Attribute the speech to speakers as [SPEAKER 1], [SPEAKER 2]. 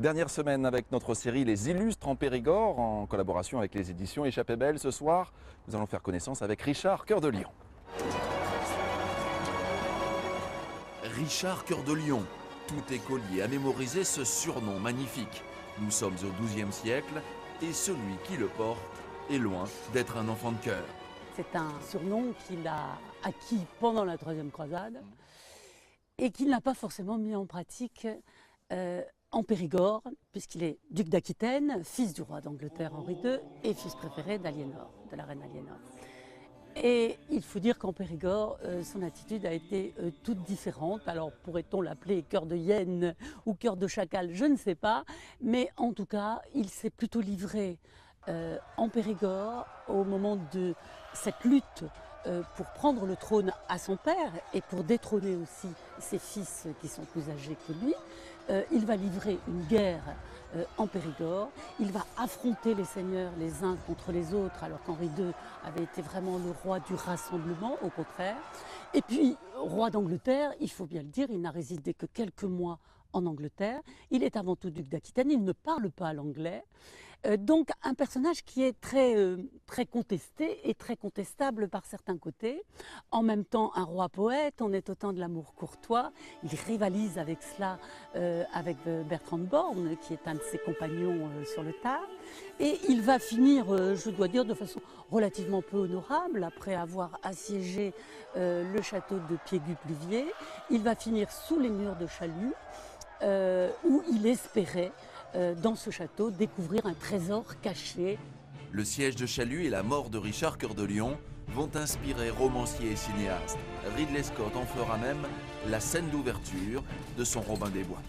[SPEAKER 1] Dernière semaine avec notre série Les Illustres en Périgord, en collaboration avec les éditions Échappée Belle. Ce soir, nous allons faire connaissance avec Richard Cœur de Lion.
[SPEAKER 2] Richard Cœur de Lion. Tout écolier a mémorisé ce surnom magnifique. Nous sommes au XIIe siècle et celui qui le porte est loin d'être un enfant de cœur.
[SPEAKER 3] C'est un surnom qu'il a acquis pendant la Troisième Croisade et qu'il n'a pas forcément mis en pratique en Périgord, puisqu'il est duc d'Aquitaine, fils du roi d'Angleterre Henri II et fils préféré d'Aliénor, de la reine Aliénor. Et il faut dire qu'en Périgord, son attitude a été toute différente. Alors pourrait-on l'appeler cœur de hyène ou cœur de chacal, je ne sais pas. Mais en tout cas, il s'est plutôt livré en Périgord au moment de cette lutte pour prendre le trône à son père et pour détrôner aussi ses fils qui sont plus âgés que lui. Il va livrer une guerre en Périgord, il va affronter les seigneurs les uns contre les autres alors qu'Henri II avait été vraiment le roi du rassemblement, au contraire. Et puis, roi d'Angleterre, il faut bien le dire, il n'a résidé que quelques mois en Angleterre, il est avant tout duc d'Aquitaine, il ne parle pas l'anglais, donc un personnage qui est très contesté et très contestable par certains côtés. En même temps, un roi poète, on est au temps de l'amour courtois, il rivalise avec cela avec Bertrand de Born, qui est un de ses compagnons sur le tard, et il va finir, je dois dire, de façon relativement peu honorable, après avoir assiégé le château de Piégut-Pluviers, il va finir sous les murs de Chalus, où il espérait, dans ce château, découvrir un trésor caché.
[SPEAKER 2] Le siège de Chalus et la mort de Richard Cœur de Lion vont inspirer romanciers et cinéastes. Ridley Scott en fera même la scène d'ouverture de son Robin des Bois.